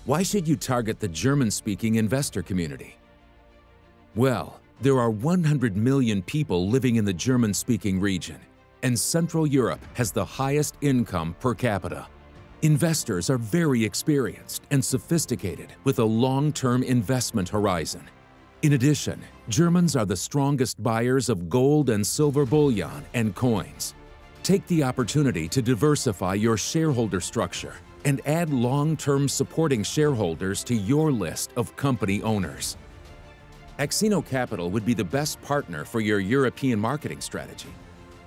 Why should you target the German-speaking investor community? Well, there are 100 million people living in the German-speaking region, and Central Europe has the highest income per capita. Investors are very experienced and sophisticated with a long-term investment horizon. In addition, Germans are the strongest buyers of gold and silver bullion and coins. Take the opportunity to diversify your shareholder structure and add long-term supporting shareholders to your list of company owners. Axinocapital would be the best partner for your European marketing strategy.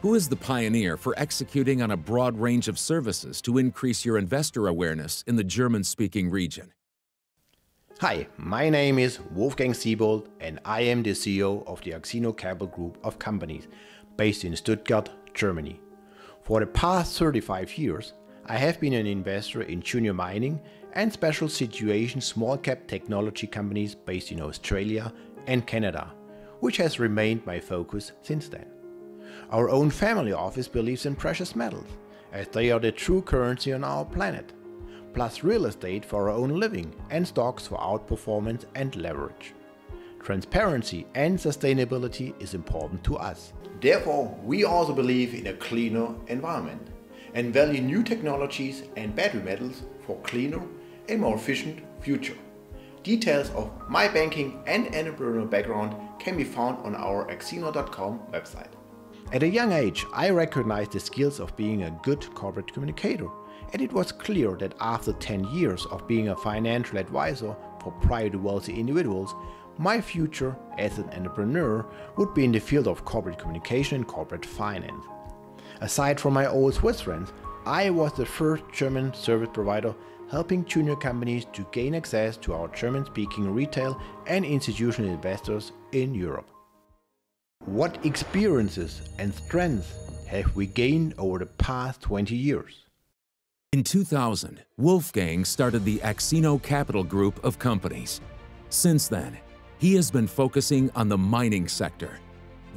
Who is the pioneer for executing on a broad range of services to increase your investor awareness in the German-speaking region? Hi, my name is Wolfgang Siebold and I am the CEO of the axinocapital group of companies based in Stuttgart, Germany. For the past 35 years, I have been an investor in junior mining and special situation small cap technology companies based in Australia and Canada, which has remained my focus since then. Our own family office believes in precious metals, as they are the true currency on our planet, plus real estate for our own living and stocks for outperformance and leverage. Transparency and sustainability is important to us. Therefore, we also believe in a cleaner environment and value new technologies and battery metals for cleaner and more efficient future. Details of my banking and entrepreneurial background can be found on our axino.com website. At a young age, I recognized the skills of being a good corporate communicator, and it was clear that after 10 years of being a financial advisor for private wealthy individuals, my future as an entrepreneur would be in the field of corporate communication and corporate finance. Aside from my old Swiss friends, I was the first German service provider helping junior companies to gain access to our German-speaking retail and institutional investors in Europe. What experiences and strengths have we gained over the past 20 years? In 2000, Wolfgang started the Axinocapital group of companies. Since then, he has been focusing on the mining sector.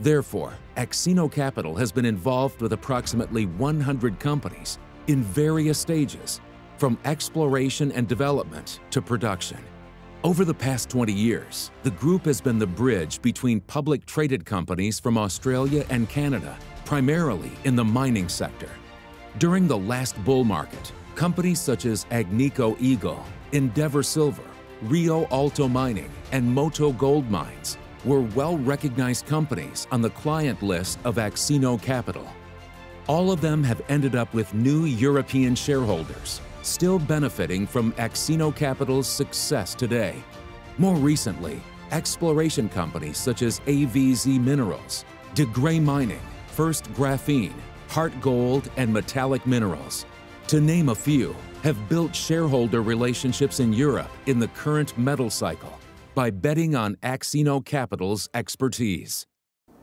Therefore, Axinocapital has been involved with approximately 100 companies in various stages, from exploration and development to production. Over the past 20 years, the group has been the bridge between public traded companies from Australia and Canada, primarily in the mining sector. During the last bull market, companies such as Agnico Eagle, Endeavour Silver, Rio Alto Mining, and Moto Gold Mines were well-recognized companies on the client list of Axinocapital. All of them have ended up with new European shareholders, still benefiting from Axinocapital's success today. More recently, exploration companies such as AVZ Minerals, De Grey Mining, First Graphene, Heart Gold, and Metallic Minerals, to name a few, have built shareholder relationships in Europe in the current metal cycle by betting on Axinocapital's expertise.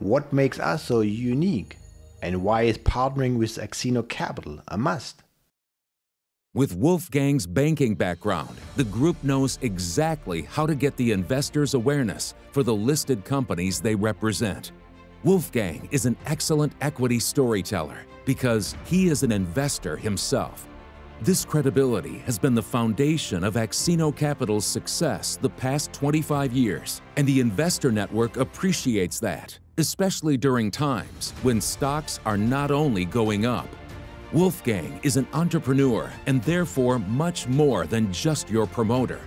What makes us so unique, and why is partnering with Axinocapital a must? With Wolfgang's banking background, the group knows exactly how to get the investors' awareness for the listed companies they represent. Wolfgang is an excellent equity storyteller because he is an investor himself. This credibility has been the foundation of Axinocapital's success the past 25 years, and the investor network appreciates that, especially during times when stocks are not only going up. Wolfgang is an entrepreneur and therefore much more than just your promoter.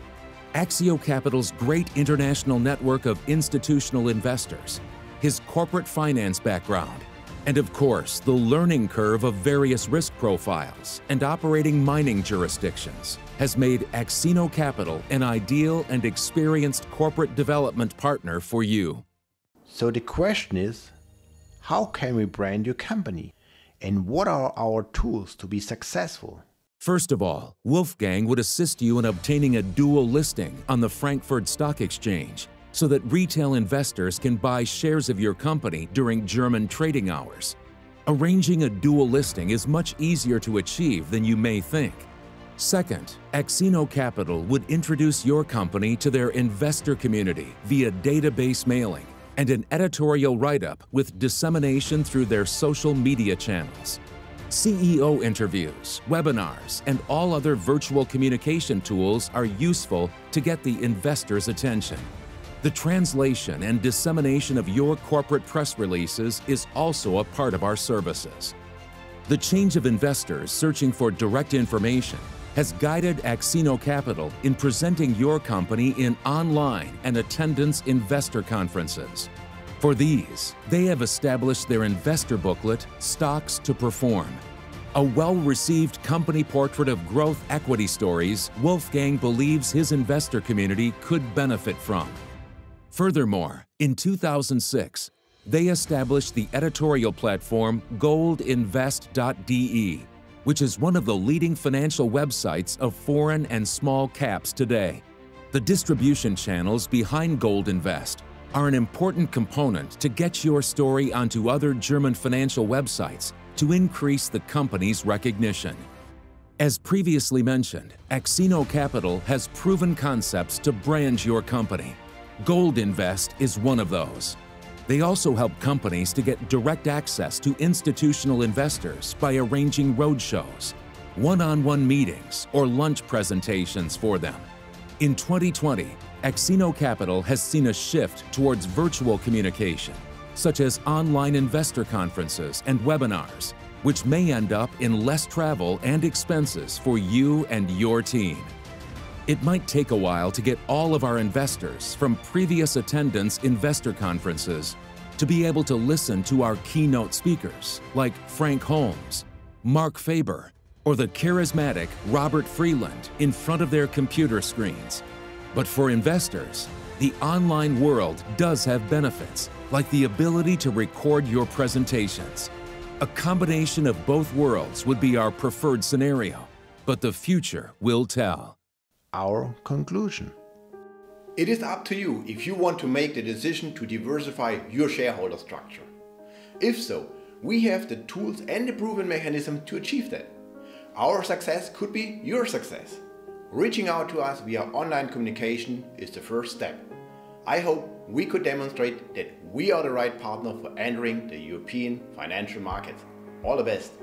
Axinocapital's great international network of institutional investors, his corporate finance background, and of course, the learning curve of various risk profiles and operating mining jurisdictions has made Axinocapital an ideal and experienced corporate development partner for you. So the question is, how can we brand your company? And what are our tools to be successful? First of all, Wolfgang would assist you in obtaining a dual listing on the Frankfurt Stock Exchange, so that retail investors can buy shares of your company during German trading hours. Arranging a dual listing is much easier to achieve than you may think. Second, Axinocapital would introduce your company to their investor community via database mailing and an editorial write-up with dissemination through their social media channels. CEO interviews, webinars, and all other virtual communication tools are useful to get the investor's attention. The translation and dissemination of your corporate press releases is also a part of our services. The change of investors searching for direct information has guided axinocapital in presenting your company in online and attendance investor conferences. For these, they have established their investor booklet, Stocks to Perform. A well-received company portrait of growth equity stories Wolfgang believes his investor community could benefit from. Furthermore, in 2006, they established the editorial platform goldinvest.de, which is one of the leading financial websites of foreign and small caps today. The distribution channels behind Gold Invest are an important component to get your story onto other German financial websites to increase the company's recognition. As previously mentioned, axinocapital has proven concepts to brand your company. Gold Invest is one of those. They also help companies to get direct access to institutional investors by arranging roadshows, one-on-one meetings, or lunch presentations for them. In 2020, axinocapital has seen a shift towards virtual communication, such as online investor conferences and webinars, which may end up in less travel and expenses for you and your team. It might take a while to get all of our investors from previous attendance investor conferences to be able to listen to our keynote speakers like Frank Holmes, Mark Faber, or the charismatic Robert Freeland in front of their computer screens. But for investors, the online world does have benefits, like the ability to record your presentations. A combination of both worlds would be our preferred scenario, but the future will tell. Our conclusion. It is up to you if you want to make the decision to diversify your shareholder structure. If so, we have the tools and the proven mechanism to achieve that. Our success could be your success. Reaching out to us via online communication is the first step. I hope we could demonstrate that we are the right partner for entering the European financial markets. All the best.